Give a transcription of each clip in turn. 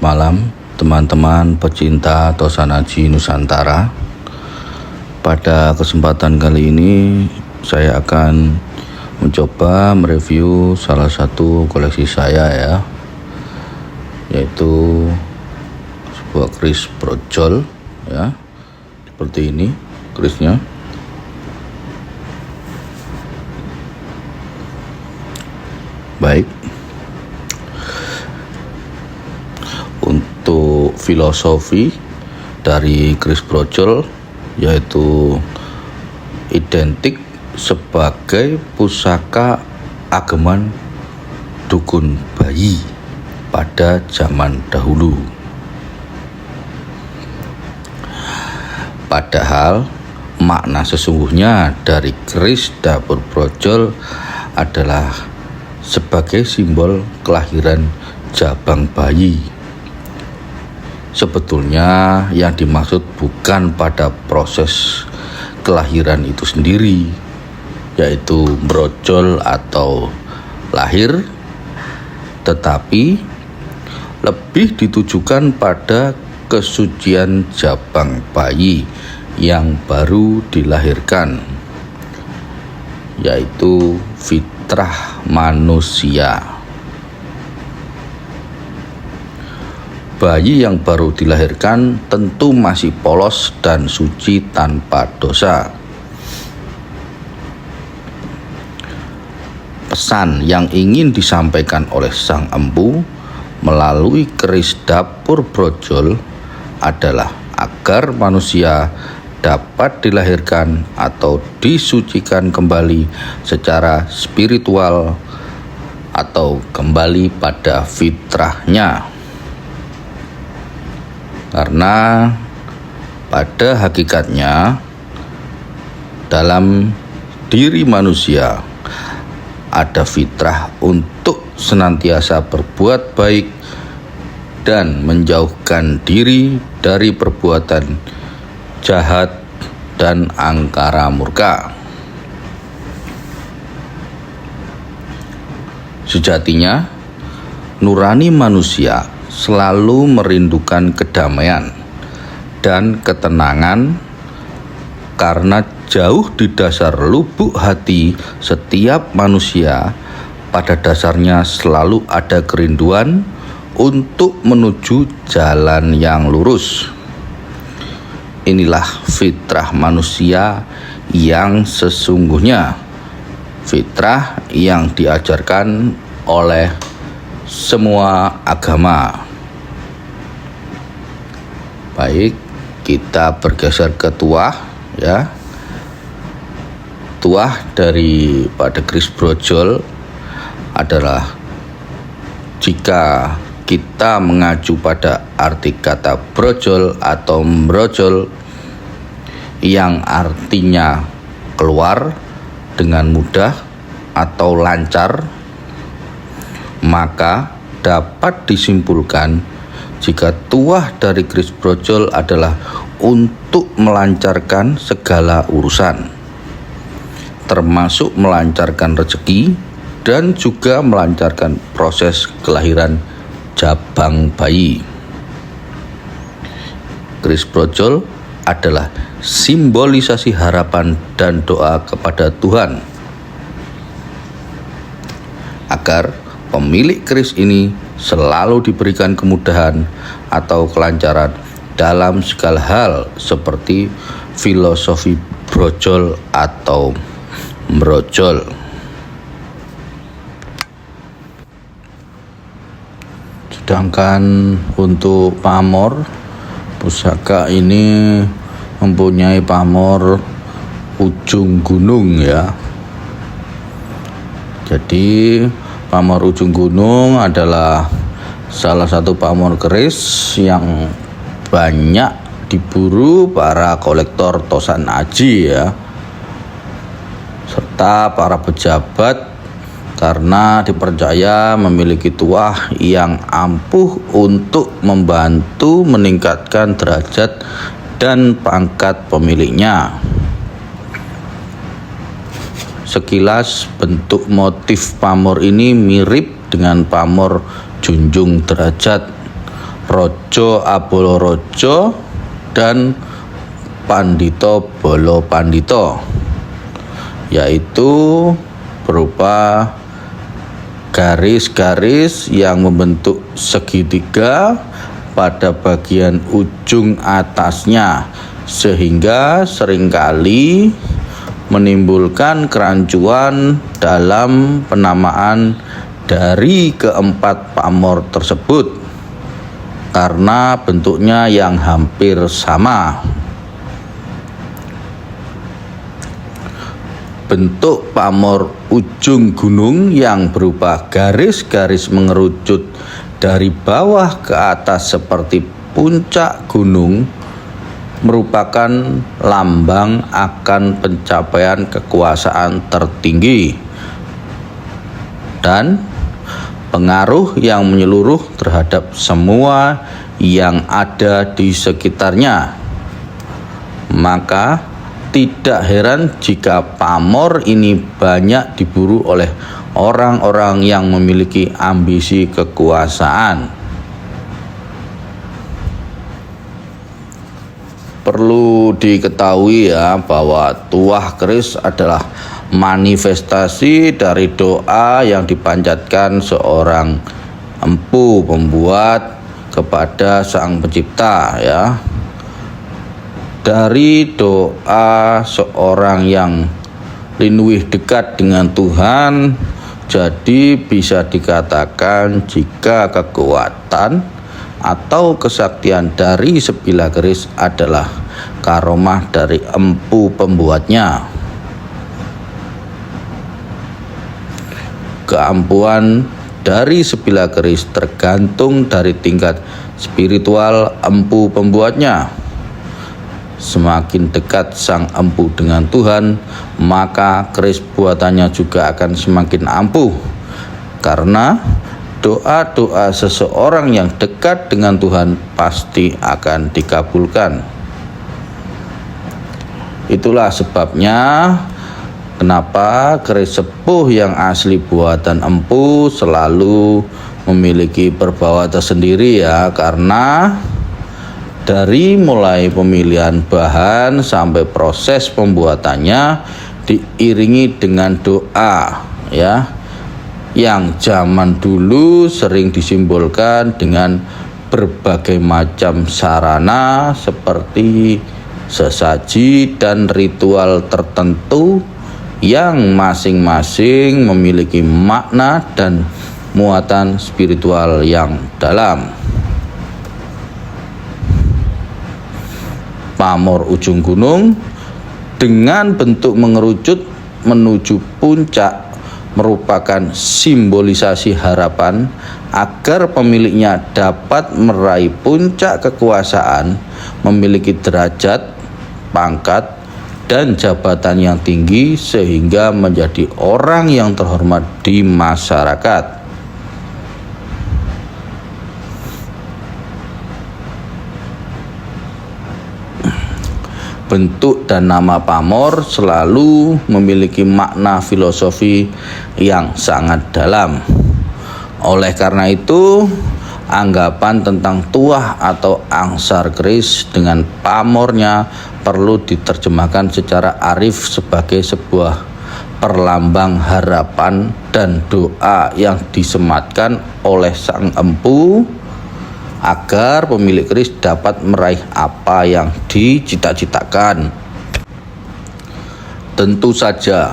malam teman-teman pecinta Tosanaji Nusantara. Pada kesempatan kali ini saya akan mencoba mereview salah satu koleksi saya ya, yaitu sebuah keris brojol ya, seperti ini kerisnya. Baik, untuk filosofi dari keris brojol yaitu identik sebagai pusaka ageman dukun bayi pada zaman dahulu. Padahal makna sesungguhnya dari keris dapur brojol adalah sebagai simbol kelahiran jabang bayi. Sebetulnya yang dimaksud bukan pada proses kelahiran itu sendiri, yaitu brojol atau lahir, tetapi lebih ditujukan pada kesucian jabang bayi yang baru dilahirkan, yaitu fitrah manusia. Bayi yang baru dilahirkan tentu masih polos dan suci tanpa dosa. Pesan yang ingin disampaikan oleh sang empu melalui keris dapur brojol adalah agar manusia dapat dilahirkan atau disucikan kembali secara spiritual atau kembali pada fitrahnya. Karena pada hakikatnya dalam diri manusia ada fitrah untuk senantiasa berbuat baik dan menjauhkan diri dari perbuatan jahat dan angkara murka. Sejatinya, nurani manusia selalu merindukan kedamaian dan ketenangan, karena jauh di dasar lubuk hati setiap manusia pada dasarnya selalu ada kerinduan untuk menuju jalan yang lurus. Inilah fitrah manusia yang sesungguhnya, fitrah yang diajarkan oleh semua agama. Baik, kita bergeser ke tuah ya. Tuah dari pada keris brojol adalah, jika kita mengacu pada arti kata brojol atau brojol yang artinya keluar dengan mudah atau lancar, maka dapat disimpulkan jika tuah dari keris brojol adalah untuk melancarkan segala urusan, termasuk melancarkan rezeki dan juga melancarkan proses kelahiran jabang bayi. Keris brojol adalah simbolisasi harapan dan doa kepada Tuhan agar pemilik keris ini selalu diberikan kemudahan atau kelancaran dalam segala hal, seperti filosofi brojol atau brojol. Sedangkan untuk pamor, pusaka ini mempunyai pamor ujung gunung ya. Jadi pamor ujung gunung adalah salah satu pamor keris yang banyak diburu para kolektor Tosanaji ya, serta para pejabat, karena dipercaya memiliki tuah yang ampuh untuk membantu meningkatkan derajat dan pangkat pemiliknya. Sekilas bentuk motif pamor ini mirip dengan pamor junjung derajat Rojo Abolo Rojo, dan Pandito Bolo Pandito, yaitu berupa garis-garis yang membentuk segitiga pada bagian ujung atasnya, sehingga seringkali menimbulkan kerancuan dalam penamaan dari keempat pamor tersebut karena bentuknya yang hampir sama. Bentuk pamor ujung gunung yang berupa garis-garis mengerucut dari bawah ke atas seperti puncak gunung merupakan lambang akan pencapaian kekuasaan tertinggi dan pengaruh yang menyeluruh terhadap semua yang ada di sekitarnya. Maka tidak heran jika pamor ini banyak diburu oleh orang-orang yang memiliki ambisi kekuasaan. Perlu diketahui ya bahwa tuah keris adalah manifestasi dari doa yang dipanjatkan seorang empu pembuat kepada Sang Pencipta ya. Dari doa seorang yang luwih dekat dengan Tuhan, jadi bisa dikatakan jika kekuatan atau kesaktian dari sebilah keris adalah karomah dari empu pembuatnya. Keampuhan dari sebilah keris tergantung dari tingkat spiritual empu pembuatnya. Semakin dekat sang empu dengan Tuhan, maka keris buatannya juga akan semakin ampuh, karena doa-doa seseorang yang dekat dengan Tuhan pasti akan dikabulkan. Itulah sebabnya kenapa keris sepuh yang asli buatan empu selalu memiliki perbawaan tersendiri ya, karena dari mulai pemilihan bahan sampai proses pembuatannya diiringi dengan doa ya, yang zaman dulu sering disimbolkan dengan berbagai macam sarana seperti sesaji dan ritual tertentu yang masing-masing memiliki makna dan muatan spiritual yang dalam. Pamor ujung gunung dengan bentuk mengerucut menuju puncak merupakan simbolisasi harapan agar pemiliknya dapat meraih puncak kekuasaan, memiliki derajat, pangkat, dan jabatan yang tinggi sehingga menjadi orang yang terhormat di masyarakat. Bentuk dan nama pamor selalu memiliki makna filosofi yang sangat dalam. Oleh karena itu, anggapan tentang tuah atau angsar keris dengan pamornya perlu diterjemahkan secara arif sebagai sebuah perlambang harapan dan doa yang disematkan oleh sang empu agar pemilik keris dapat meraih apa yang dicita-citakan. Tentu saja,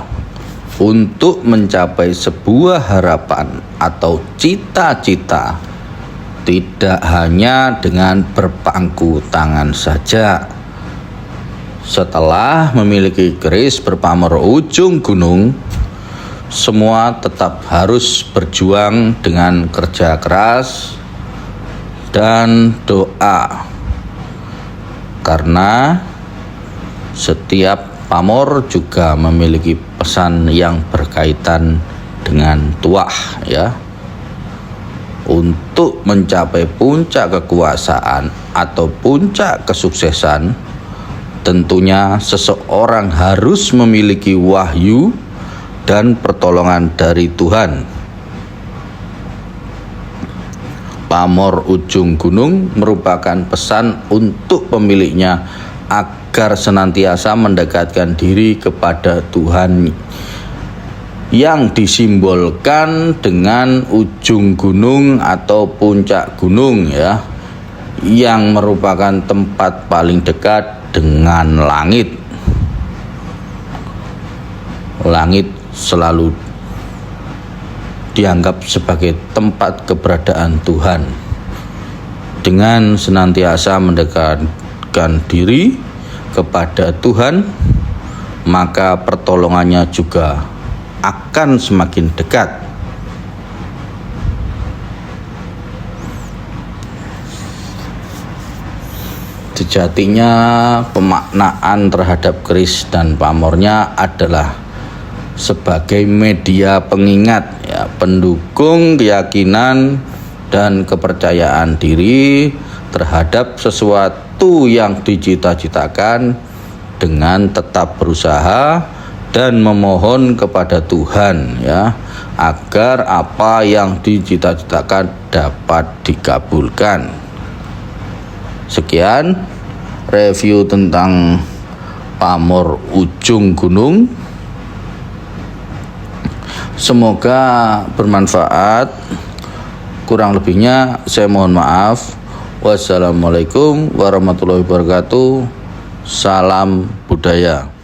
untuk mencapai sebuah harapan atau cita-cita tidak hanya dengan berpangku tangan saja. Setelah memiliki keris berpamor ujung gunung, semua tetap harus berjuang dengan kerja keras dan doa, karena setiap pamor juga memiliki pesan yang berkaitan dengan tuah ya. Untuk mencapai puncak kekuasaan atau puncak kesuksesan, tentunya seseorang harus memiliki wahyu dan pertolongan dari Tuhan. pamor ujung gunung merupakan pesan untuk pemiliknya agar senantiasa mendekatkan diri kepada Tuhan, yang disimbolkan dengan ujung gunung atau puncak gunung ya, yang merupakan tempat paling dekat dengan langit. Langit selalu dianggap sebagai tempat keberadaan Tuhan. Dengan senantiasa mendekatkan diri kepada Tuhan, maka pertolongannya juga akan semakin dekat. Sejatinya pemaknaan terhadap keris dan pamornya adalah sebagai media pengingat ya, pendukung keyakinan dan kepercayaan diri terhadap sesuatu yang dicita-citakan, dengan tetap berusaha dan memohon kepada Tuhan ya, agar apa yang dicita-citakan dapat dikabulkan. Sekian review tentang pamor ujung gunung. Semoga bermanfaat. Kurang lebihnya saya mohon maaf. Wassalamualaikum warahmatullahi wabarakatuh. Salam budaya.